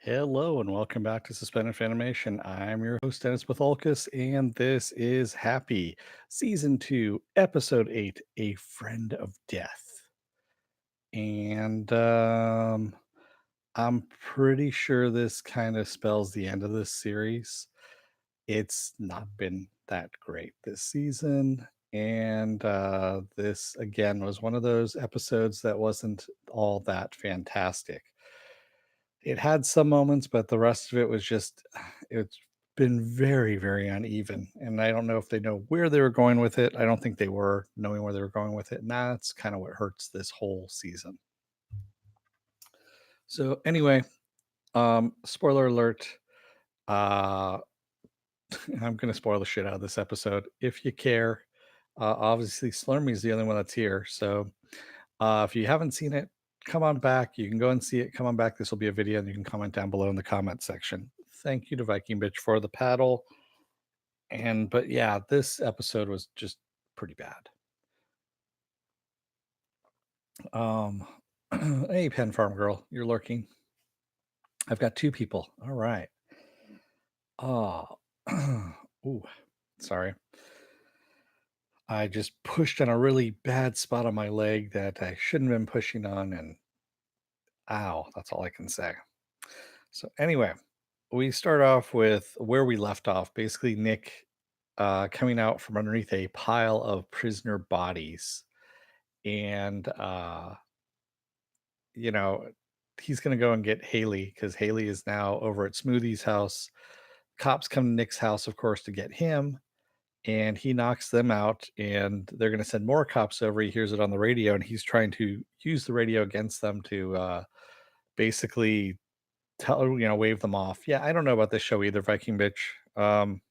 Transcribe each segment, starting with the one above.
Hello and welcome back to Suspended Animation. I'm your host, Dennis Betholkus, and this is Happy, Season 2, Episode 8, A Friend of Death. And I'm pretty sure this kind of spells the end of this series. It's not been that great this season. And this, again, was one of those episodes that wasn't all that fantastic. It had some moments, but the rest of it was just it's been very, very uneven, and I don't know if they know where they were going with it. I don't think they were knowing where they were going with it, and that's kinda what hurts this whole season. So, anyway, spoiler alert, uh, I'm gonna spoil the shit out of this episode. If you care, obviously, Slurmy's the only one that's here, so if you haven't seen it, come on back. You can go and see it. Come on back. This will be a video, and you can comment down below in the comment section. Thank you to Viking Bitch for the paddle. But yeah, this episode was just pretty bad. Um, hey, Pen Farm Girl, you're lurking. I've got two people. All right. Oh, ooh, sorry. I just pushed on a really bad spot on my leg that I shouldn't have been pushing on, and ow, that's all I can say. So anyway, we start off with where we left off. Basically, Nick coming out from underneath a pile of prisoner bodies, and you know he's going to go and get Haley because Haley is now over at Smoothie's house. Cops come to Nick's house, of course, to get him, and he knocks them out. And they're going to send more cops over. He hears it on the radio, and he's trying to use the radio against them to basically wave them off. Yeah, I don't know about this show either, Viking bitch. I'm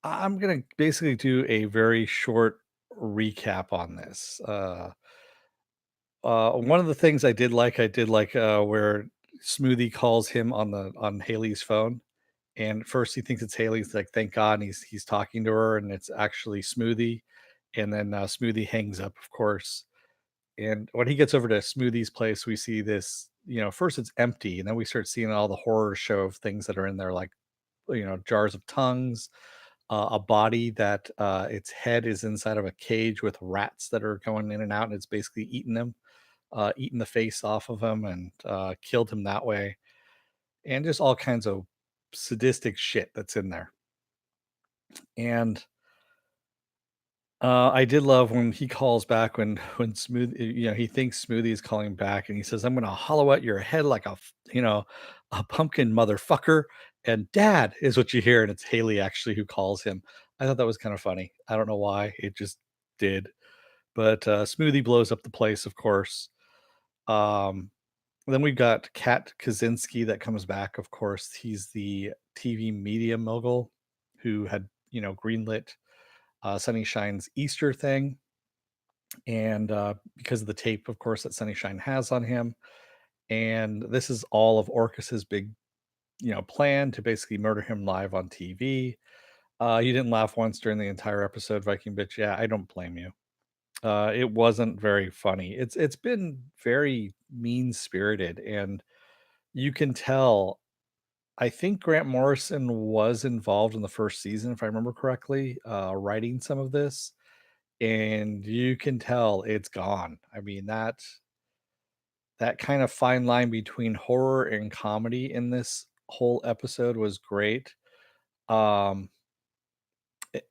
gonna basically do a very short recap on this. One of the things I did like where Smoothie calls him on Haley's phone, and at first he thinks it's Haley. He's like, "Thank God," and he's talking to her, and it's actually Smoothie. And then Smoothie hangs up, of course. And when he gets over to Smoothie's place, we see this. First it's empty, and then we start seeing all the horror show of things that are in there, like jars of tongues, a body that its head is inside of a cage with rats that are going in and out, and it's basically eating them, eating the face off of him, and killed him that way, and just all kinds of sadistic shit that's in there. And I did love when he calls back when Smooth, he thinks Smoothie is calling back, and he says, "I'm going to hollow out your head like a pumpkin, motherfucker." And Dad is what you hear, and it's Haley actually who calls him. I thought that was kind of funny. I don't know why it just did, but Smoothie blows up the place, of course. Um, then we've got Kat Kaczynski that comes back. Of course, he's the TV media mogul who had greenlit Sunny Shine's Easter thing, and because of the tape, of course, that Sunny Shine has on him. And this is all of Orcus's big, plan to basically murder him live on TV. You didn't laugh once during the entire episode, Viking bitch. Yeah, I don't blame you. It wasn't very funny. It's been very mean spirited, and you can tell. I think Grant Morrison was involved in the first season, if I remember correctly, writing some of this, and you can tell it's gone. I mean, that kind of fine line between horror and comedy in this whole episode was great. Um,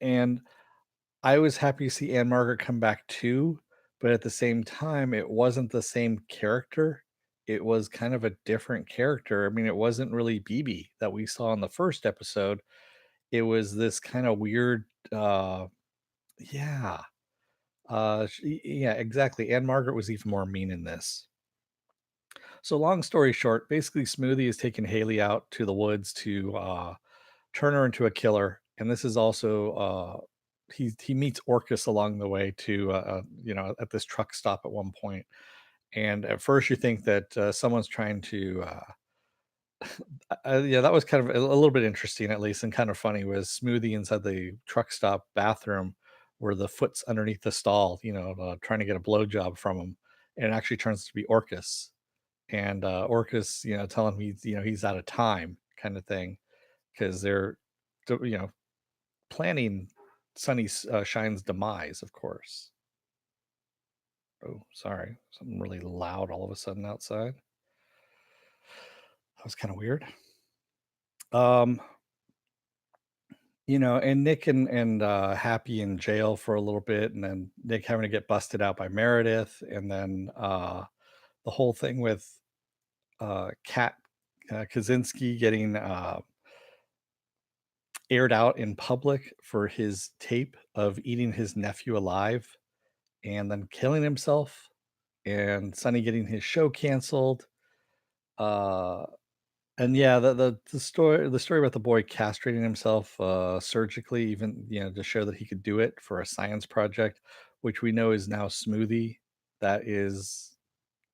and I was happy to see Anne Margaret come back too, but at the same time, it wasn't the same character. It was kind of a different character. I mean, it wasn't really BB that we saw in the first episode. It was this kind of weird, yeah, yeah, exactly. Anne Margaret was even more mean in this. So long story short, basically Smoothie is taking Haley out to the woods to turn her into a killer, and this is also he meets Orcus along the way to at this truck stop at one point. And at first you think that someone's trying to yeah, that was kind of a little bit interesting, at least, and kind of funny, was Smoothie inside the truck stop bathroom where the foot's underneath the stall, trying to get a blowjob from him, and it actually turns to be Orcus. and Orcus, telling him he's out of time, kind of thing, because they're, planning Sunny Shine's demise, of course. Oh, sorry, something really loud all of a sudden outside. That was kind of weird. Um, and Nick and Happy in jail for a little bit, and then Nick having to get busted out by Meredith, and then the whole thing with Kat Kaczynski getting aired out in public for his tape of eating his nephew alive and then killing himself, and Sonny getting his show canceled. Uh, and yeah, the story about the boy castrating himself surgically, even to show that he could do it for a science project, which we know is now Smoothie. That is,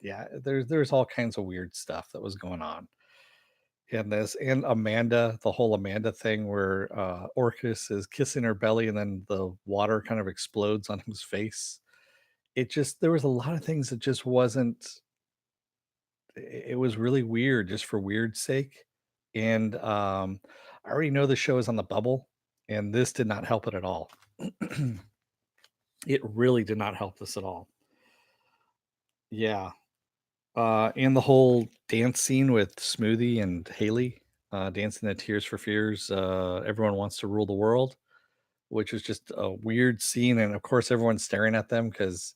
yeah. There's all kinds of weird stuff that was going on in this, and Amanda, the whole Amanda thing where Orcus is kissing her belly and then the water kind of explodes on his face. There was a lot of things that just wasn't. It was really weird just for weird's sake, and I already know the show is on the bubble, and this did not help it at all. It really did not help this at all. Yeah. And the whole dance scene with Smoothie and Haley, dancing the Tears for Fears, Everyone Wants to Rule the World, which is just a weird scene. And of course, everyone's staring at them because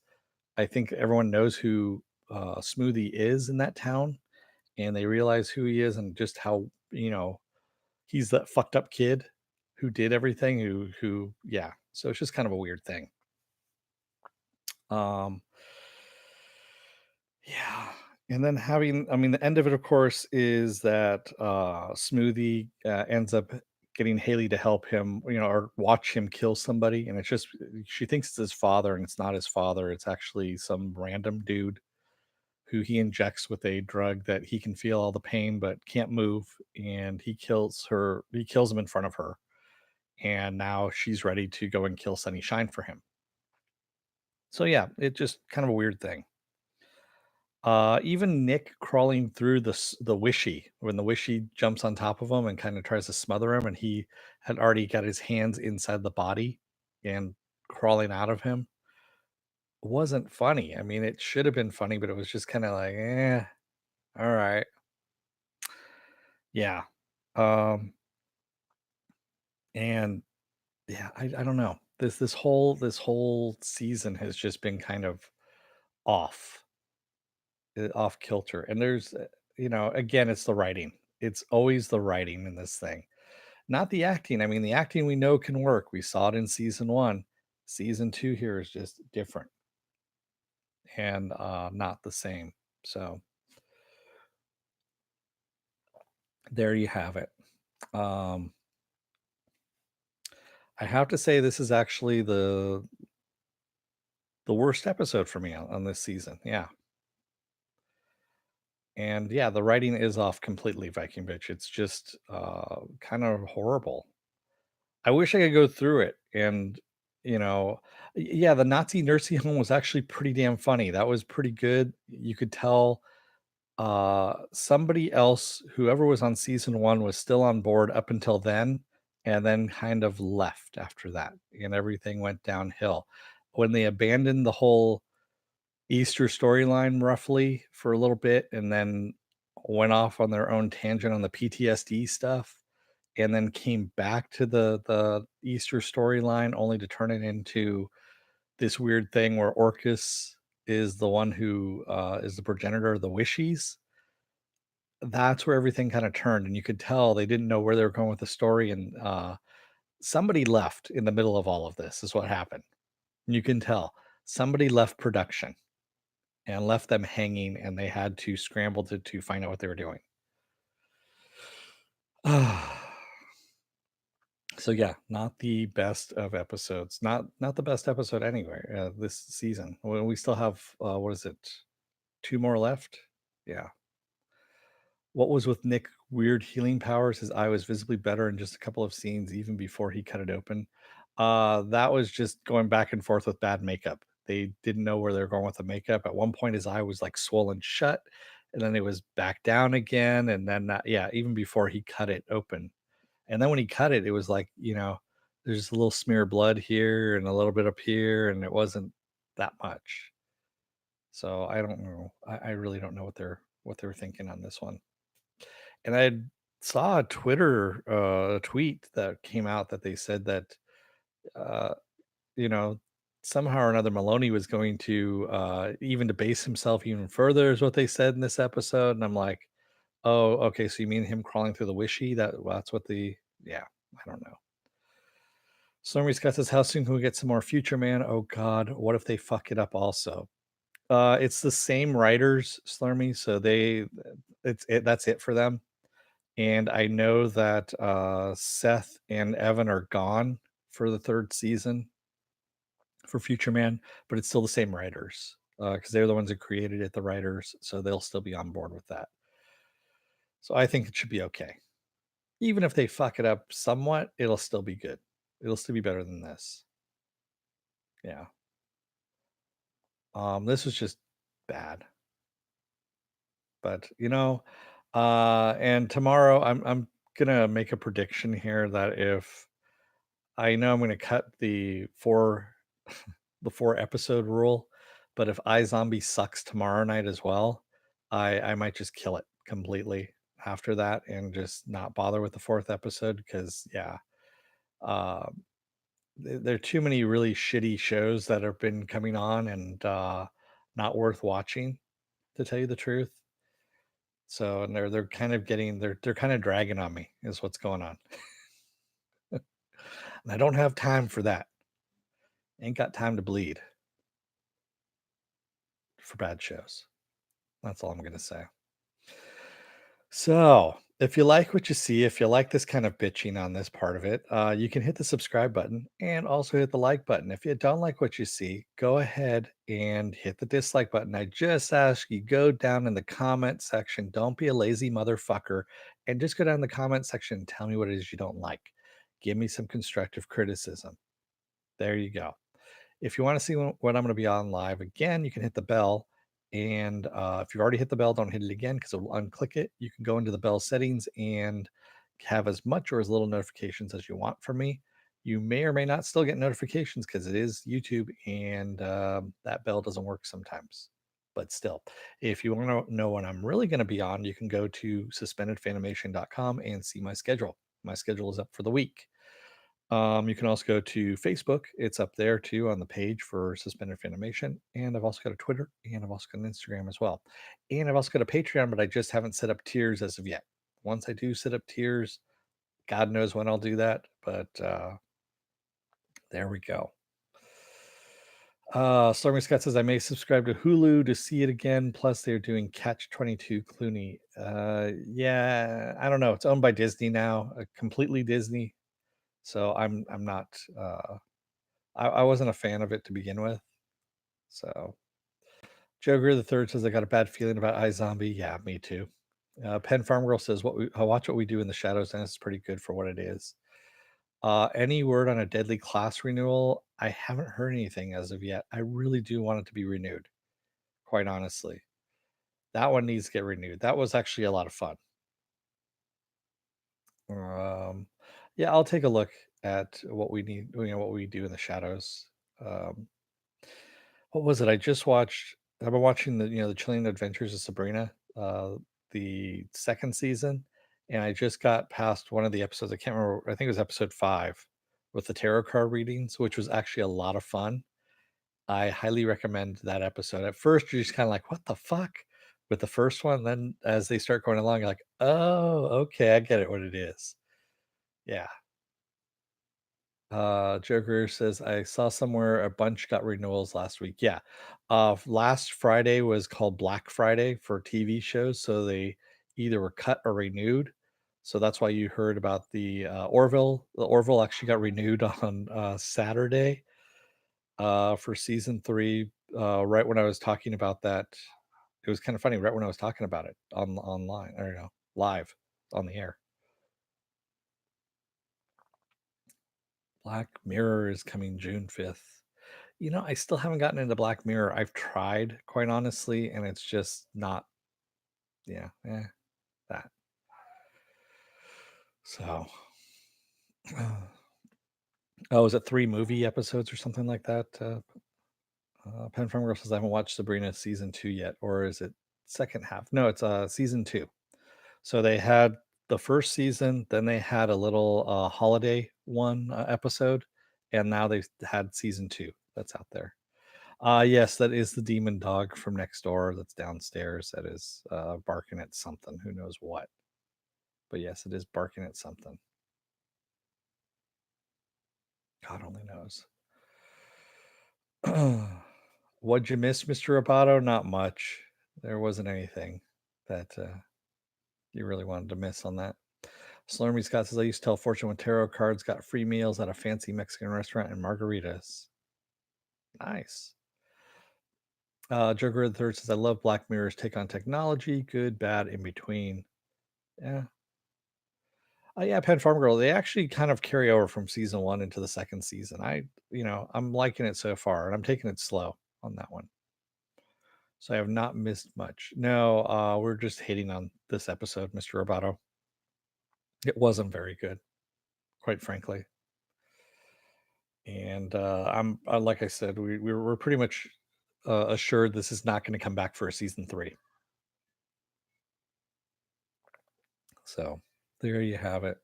I think everyone knows who Smoothie is in that town, and they realize who he is and just how, he's that fucked up kid who did everything, yeah. So it's just kind of a weird thing. Um, Yeah. And then the end of it, of course, is that Smoothie ends up getting Haley to help him, or watch him kill somebody. And it's just, she thinks it's his father, and it's not his father. It's actually some random dude who he injects with a drug that he can feel all the pain but can't move. And he kills him in front of her. And now she's ready to go and kill Sunny Shine for him. So, yeah, it just kind of a weird thing. Even Nick crawling through the wishy, when the wishy jumps on top of him and kind of tries to smother him, and he had already got his hands inside the body and crawling out of him, wasn't funny. I mean, it should have been funny, but it was just kind of like, all right. Yeah. Um, and yeah, I don't know. This whole season has just been kind of off off kilter. And there's again, it's the writing. It's always the writing in this thing, not the acting. I mean, the acting we know can work. We saw it in season 1. Season 2 here is just different and not the same. So there you have it. um I have to say this is actually the worst episode for me on this season. Yeah. And yeah, the writing is off completely, Viking Bitch. It's just kind of horrible. I wish I could go through it and, you know, yeah, the Nazi nursing home was actually pretty damn funny. That was pretty good. You could tell somebody else, whoever was on season 1, was still on board up until then, and then kind of left after that, and everything went downhill. When they abandoned the whole Easter storyline roughly for a little bit, and then went off on their own tangent on the PTSD stuff, and then came back to the Easter storyline only to turn it into this weird thing where Orcus is the one who is the progenitor of the Wishies. That's where everything kind of turned, and you could tell they didn't know where they were going with the story, and somebody left in the middle of all of this is what happened. You can tell somebody left production and left them hanging, and they had to scramble to find out what they were doing. So yeah, not the best of episodes. Not the best episode anyway this season. We still have what is it? 2 more left. Yeah. What was with Nick weird healing powers? His eye was visibly better in just a couple of scenes, even before he cut it open. That was just going back and forth with bad makeup. They didn't know where they were going with the makeup. At one point, his eye was like swollen shut, and then it was back down again, and then yeah, even before he cut it open. And then when he cut it, it was like, there's just a little smear of blood here and a little bit up here, and it wasn't that much. So I don't know. I really don't know what they were thinking on this one. And I saw a Twitter tweet that came out that they said that uh, you know, somehow or another Maloney was going to even debase himself even further, is what they said in this episode. And I'm like, oh, okay, so you mean him crawling through the wishy? That's what the yeah, I don't know. Stormy Scott says, how soon can we get some more Future Man? Oh God, what if they fuck it up also? It's the same writers, Slurmy, so that's it for them. And I know that Seth and Evan are gone for the third season for Future Man, but it's still the same writers because they're the ones that created it, the writers, so they'll still be on board with that. So I think it should be okay. Even if they fuck it up somewhat, it'll still be good. It'll still be better than this. Yeah. This was just bad. But and tomorrow I'm gonna make a prediction here that if I know I'm gonna cut the 4 episode rule, but if iZombie sucks tomorrow night as well, I might just kill it completely after that and just not bother with the fourth episode because yeah, uh, there are too many really shitty shows that have been coming on and not worth watching, to tell you the truth. So and they're kind of getting they're kind of dragging on me is what's going on. And I don't have time for that. Ain't got time to bleed for bad shows. That's all I'm gonna say. So, if you like what you see, if you like this kind of bitching on this part of it, you can hit the subscribe button and also hit the like button. If you don't like what you see, go ahead and hit the dislike button. I just ask you go down in the comment section. Don't be a lazy motherfucker and just go down in the comment section and tell me what it is you don't like. Give me some constructive criticism. There you go. If you want to see when I'm going to be on live again, you can hit the bell. And if you've already hit the bell, don't hit it again because it will unclick it. You can go into the bell settings and have as much or as little notifications as you want from me. You may or may not still get notifications because it is YouTube and that bell doesn't work sometimes. But still, if you want to know when I'm really going to be on, you can go to suspendedfanimation.com and see my schedule. My schedule is up for the week. You can also go to Facebook. It's up there too on the page for Suspended Fanimation. And I've also got a Twitter and I've also got an Instagram as well. And I've also got a Patreon, but I just haven't set up tiers as of yet. Once I do set up tiers, God knows when I'll do that. But there we go. Stormy Scott says I may subscribe to Hulu to see it again. Plus, they're doing Catch 22 Clooney. Yeah, I don't know. It's owned by Disney now, completely Disney. So I'm not I wasn't a fan of it to begin with. So Joe Greer the third says I got a bad feeling about iZombie. Yeah, me too. Penn Farm Girl says watch what we do in the shadows, and it's pretty good for what it is. Any word on a deadly class renewal? I haven't heard anything as of yet. I really do want it to be renewed, quite honestly. That one needs to get renewed. That was actually a lot of fun. Yeah, I'll take a look at what we need, what we do in the shadows. Um, what was it? I just watched. I've been watching the Chilling Adventures of Sabrina, the second season, and I just got past one of the episodes. I can't remember. I think it was episode 5 with the tarot card readings, which was actually a lot of fun. I highly recommend that episode. At first, you're just kind of like, "What the fuck?" with the first one. Then, as they start going along, you're like, "Oh, okay, I get it. What it is." Yeah. Joe Greer says, I saw somewhere a bunch got renewals last week. Yeah. Last Friday was called Black Friday for TV shows. So they either were cut or renewed. So that's why you heard about the Orville. The Orville actually got renewed on Saturday for season 3. Right when I was talking about that, it was kind of funny. Right when I was talking about it online, or live on the air. Black Mirror is coming June 5th. I still haven't gotten into Black Mirror. I've tried, quite honestly, and it's just not Yeah, that. So, oh, is it 3 movie episodes or something like that? Pen Farm Girl says, "I haven't watched Sabrina season 2 yet," or is it second half? No, it's, season 2. So they had the first season, then they had a little, holiday one, episode, and now they've had season 2 that's out there. Yes, that is the demon dog from next door that's downstairs that is, barking at something, who knows what. But yes, it is barking at something. God only knows. What'd you miss, Mr. Roboto? Not much. There wasn't anything that, you really wanted to miss on that. Slurmy Scott says, "I used to tell fortune with tarot cards, got free meals at a fancy Mexican restaurant and margaritas." Nice. Joker the Third says, "I love Black Mirror's take on technology, good, bad, in between." Yeah. Yeah, Pen Farm Girl, they actually kind of carry over from season 1 into the 2nd season. I'm liking it so far, and I'm taking it slow on that one. So I have not missed much. No, we're just hating on this episode, Mr. Roboto. It wasn't very good, quite frankly. And I'm like I said, we're pretty much assured this is not going to come back for a season 3. So there you have it.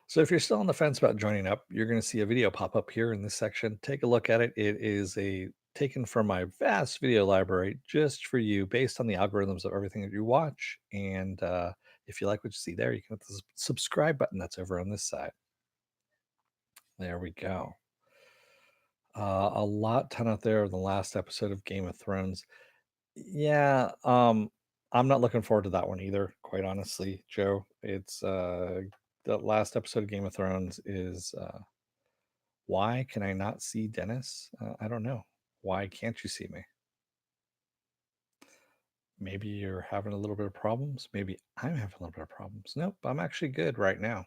So if you're still on the fence about joining up, you're going to see a video pop up here in this section. Take a look at it. It is a taken from my vast video library just for you, based on the algorithms of everything that you watch. And if you like what you see there, you can hit the subscribe button that's over on this side. There we go. A lot ton out there of the last episode of Game of Thrones. Yeah, I'm not looking forward to that one either, quite honestly, Joe. It's the last episode of Game of Thrones is why can I not see Dennis? I don't know. Why can't you see me? Maybe you're having a little bit of problems. Maybe I'm having a little bit of problems. Nope, I'm actually good right now.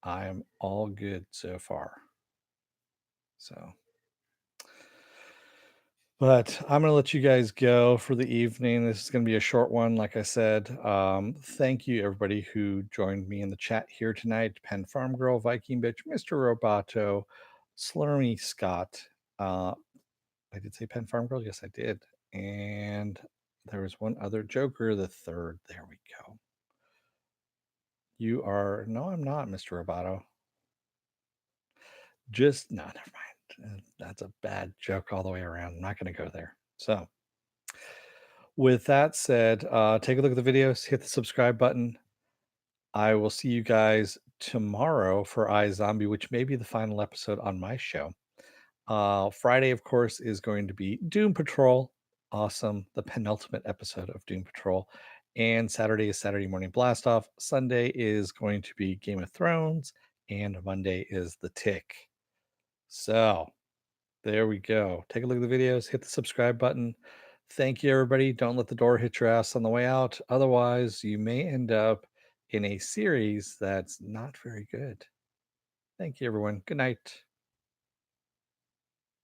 I'm all good so far. So but I'm going to let you guys go for the evening. This is going to be a short one, like I said. Thank you, everybody who joined me in the chat here tonight. Pen Farm Girl, Viking Bitch, Mr. Roboto, Slurmy Scott. I did say Pen Farm Girl. Yes, I did. And there was one other Joker, the third. There we go. You are, no, I'm not, Mr. Roboto. Just, no, never mind. That's a bad joke all the way around. I'm not going to go there. So, with that said, take a look at the videos, hit the subscribe button. I will see you guys tomorrow for iZombie, which may be the final episode on my show. Friday, of course, is going to be Doom Patrol. Awesome. The penultimate episode of Doom Patrol. And Saturday is Saturday Morning Blast Off. Sunday is going to be Game of Thrones. And Monday is The Tick. So there we go. Take a look at the videos, hit the subscribe button. Thank you, everybody. Don't let the door hit your ass on the way out. Otherwise, you may end up in a series that's not very good. Thank you, everyone. Good night.